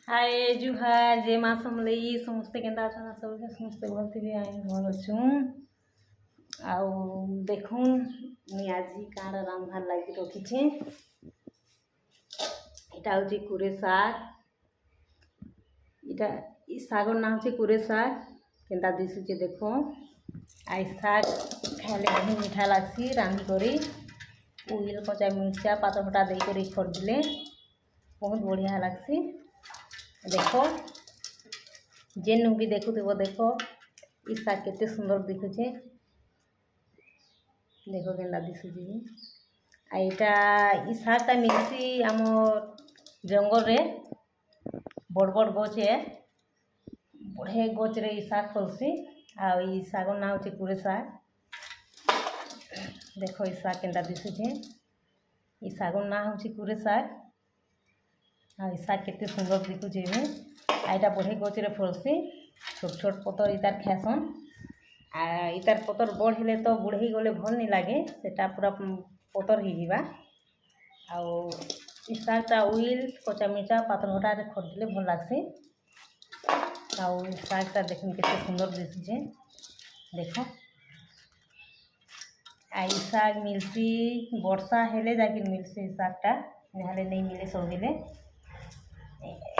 हाय जुहार जे माँ समलई समस्ते केन्ता अछन सब समस्ते भल थे आई भल अच्छू आउ देखूँ मुई आज काण रांधवार लगी रखी এটা হচ্ছে কুরে শাক। এটা এই শাগর নাম হচ্ছে কুরে শাক। কেনতা দিশুছে দেখো আই শাক খাইলে বহুত মিঠা লাগছি রাঁধি করে উইল কচা মির্চা পাতা ফটা দেই করে খড় দিলে बहुत बढ़िया लगसी। देखो जेनु भी देखुव देखो ई शाग केते सुंदर दिखुचे देखो केन्ता दिशुची आईटा ई शागटा मिलसी आमर जंगल रे बड़ बड़ गच है बढ़े गच रे ई शाग फलसी आ ई शागर ना होचे कुरे शाग। देखो ई शाग केन्ता दिशुचे ई शागर ना होचे कुरे शाग आ ई शाग केते सुंदर दिखुचे आईटा बढ़े गच रे फलसी छोट छोट पतर इतार खासन आ इतार पतर बड़ हेले तो बुढ़े गले भल नहीं लगे सेटा पूरा पतर हो जावा आउ ई शागटा उइल कचा मिर्चा पातर हटा खरदिले भल लगसी आउ शागटा देखन केते सुंदर दिशुचे देखो आ ई शाग मिलसी वर्षा हेले जाके मिलसी शागटा नहले नहीं मिले सब हेले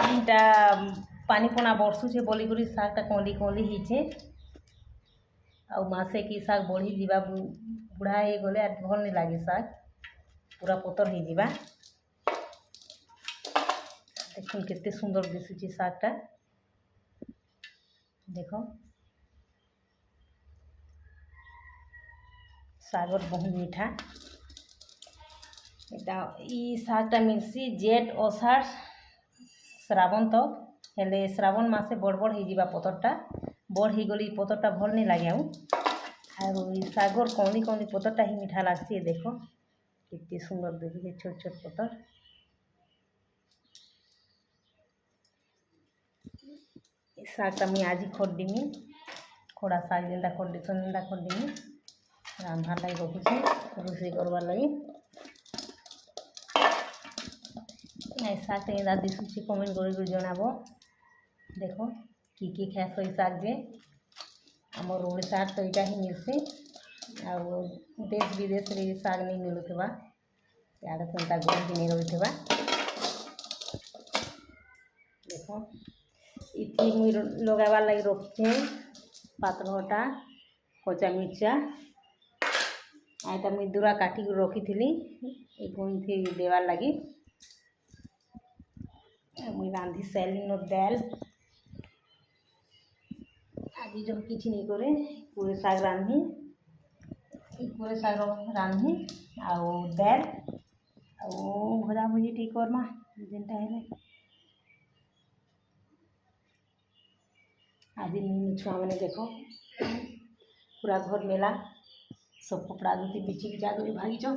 एटा पानी पना बरसुचे बोलिक शागटा कली कली होचे आ मासे की शाग बढ़ी जावा बुढ़ा हो गले आर भल नहीं लगे शाग पूरा पतर हो जावा। देखो केते सुंदर दिशुचे शागटा देखो शागर बहुत मीठा एटा ई शागटा मिलसी जेठ अषाढ़ श्रावण तक हेले श्रावण मासे बड़ बड़ हो जावा पतरटा बड़ हो गली पतरटा भल नहीं लगे आउ शागर कौली कौली पतरटा ही मीठा लगसी। देखो कितनी सुंदर देखिए छोट छोट पतर शागटा मुई आज खरदिमी खड़ा शाग जेनता खरदिसन जेनता खरदिमी रांधार लगी रखुची रोषे करवार लगी शागटा केन्ता दिशुची कमेंट कर जनाबो। देखो की खास ई शाग जे आमर ओडिशा तो यहाँ ही मिलसी आ देश विदेश रे शाग नहीं मिलुवा यार केन्ता गुण भी नहीं रही। देखो इति मुई लगाबार लगी रखी पातर हटा कचा मिर्चा आईटा मुई दूरा काटिक रखी थी गुंथी देवार लगी मुई रांधि सारिन दाल आज जो किसी नहीं करे कुरे शाग रांधि कुरे शाग रांधि आउ दाल आउ भजा भुजी टी करमा जेनटा हेले आज नीन छुआ मैंने देखो पूरा घर मेला सब कपड़ा धोती बिची बिचा कर भागी चो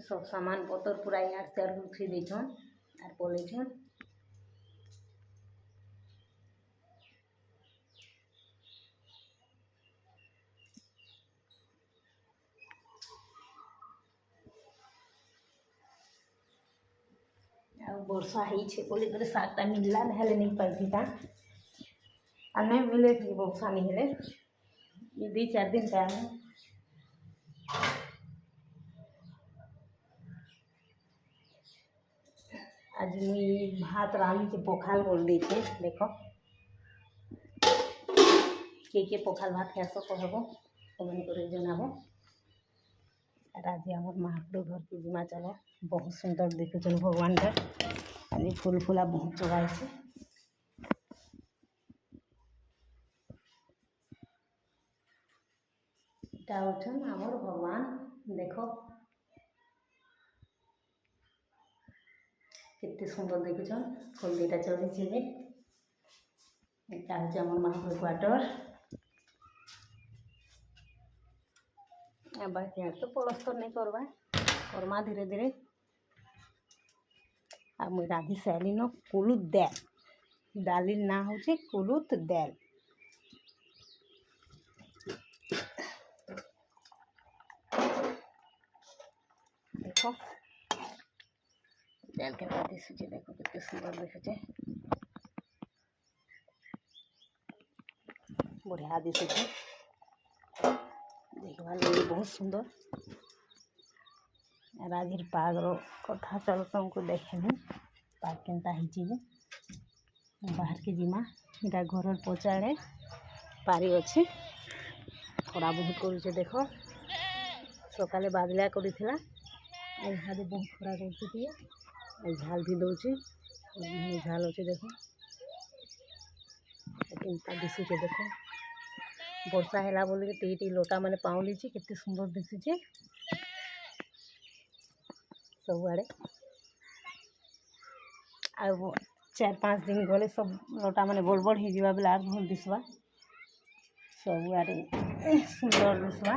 सब सामान पतर पूरा यार तैयार उठी देछन आर पलेछन वर्षा ही शागटा मिलला नहले नहीं पाई था आ नहीं मिले थी वर्षा नहीं हेले दु चार दिन का आज मुई भात रांधि से पखाल बोल दी थे। देखो के पखाल भात खास कहब कमेंट कर जनाब। आज आम महाप्रभु घर की जिमा चलो बहुत सुंदर देखुन भगवान का आज फूल फूला बहुत चढ़ाई आमर भगवान देखो केते सुंदर देखुन फूल दुटा चढ़ी एटा हूँ आम महाप्रभु क्वार्टर बाकी तो पलस्तर नहीं करवा करमा धीरे धीरे आ मुई रांधि सारिन कुलुत दाल दालिर ना होचे कुलुत दाल। देखो तेल के बाद दिशुचे देखो कितने सुंदर दिशुचे बढ़िया दिशुचे देखवा लगे बहुत सुंदर राजीर पागर कथा चल तुमको देखेनी पाग केनता ही बाहर के जिमा इटा घर पचाड़े पारी अच्छे खरा बहुत करुचे देख सकाले बादलिया करा इहादे बहुत खरा कर झाल भी दौचे झाल अच्छे देख केनता दिशुचे देख वर्षा है बोल टी लटा मैंने पाउली केते सुंदर दिशुचे सब आड़े आ 4-5 दिन गले सब लटा मैंने बड़ बड़ हो बेले आर भल दिशवा सब आड़े सुंदर दिशवा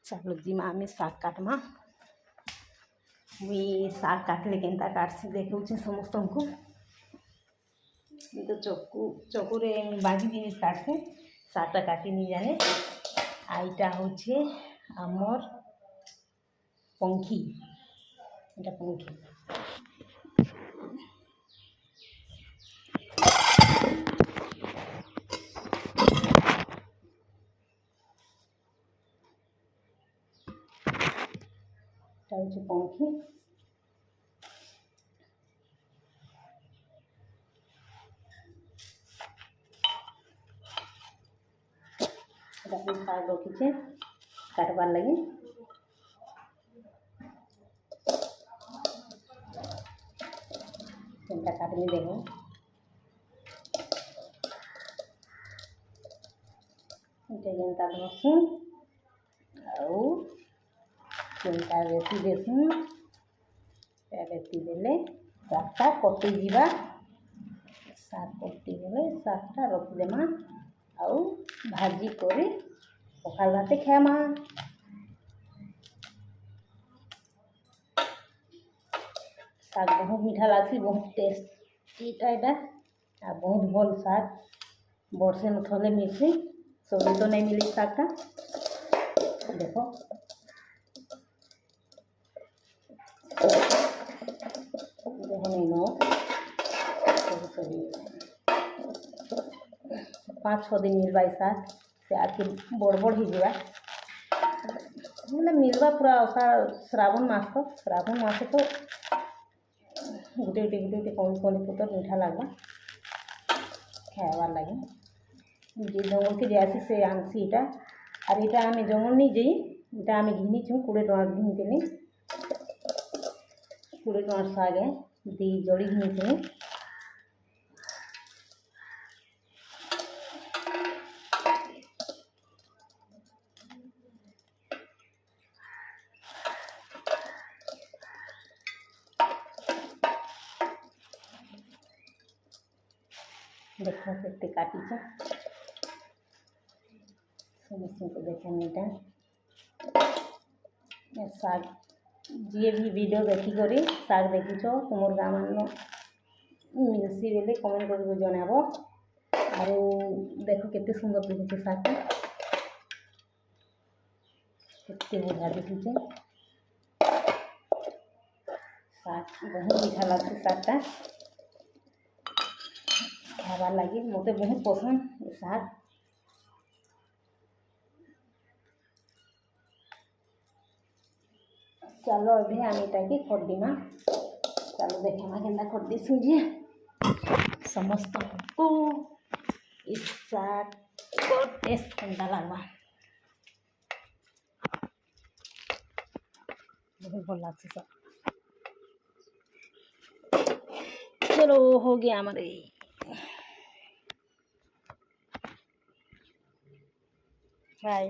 चलो जिमा आम शाग काटमा मुई शाग काटले केनता काटसी देखौचे समस्त को तो चकुरे बाजी जिनिस काटसे शागटा काटी नहीं जाने आईटा होचे आमर पंखी এটা पंखी এটা হচ্ছে पंखी शाग रखीचे काटबार लगे केनता काटमी देखो केनता रसुन आउ केनता रेती देसुन रेती देले शागटा कटि जीवा शाग कटि गले शागटा रखिदेमा आउ भाजी करे पखाल भाते खामा शाग बहुत मीठा लगसी बहुत टेस्टीटा यहाँ आ बहुत भल शाग बरसे न थले मिलसी सब तो नहीं मिली शागटा देखो देखो नहीं नो 5-6 दिन मिलवा शाग से आके बड़ बड़ हो मतलब मिलवा पूरा श्रावण मास तो गोटे गोटे कौन पुतर मीठा लगवा खाबार लगे जे जंगल के जासी से आनसी इटा और इटा आम जंगल नहीं जाई इटा आम घिनीचु 20 टका घिनीते 20 टकर शाग दी जड़ी घिनीते देखो केते काटीचा समस्त को देखेटा शाग जी भी वीडियो देखिक शाग देखीच तुम गाँव मान मिलसी बेले कमेंट कर जनाब और देख केते सुंदर दिखुचे शाग केते बढ़िया दिखुचे शाग बहुत मीठा लगता शागटा खाबार लगे मत बहुत पसंद शाग चलो अभी आम इटा खरीदीमा चलो देखा केन्ता खरीदी सुझे समस्त को इस शाग को टेस्ट केन्ता लगवा बहुत भल लगছে सब चलो हो गया हमारे बाय।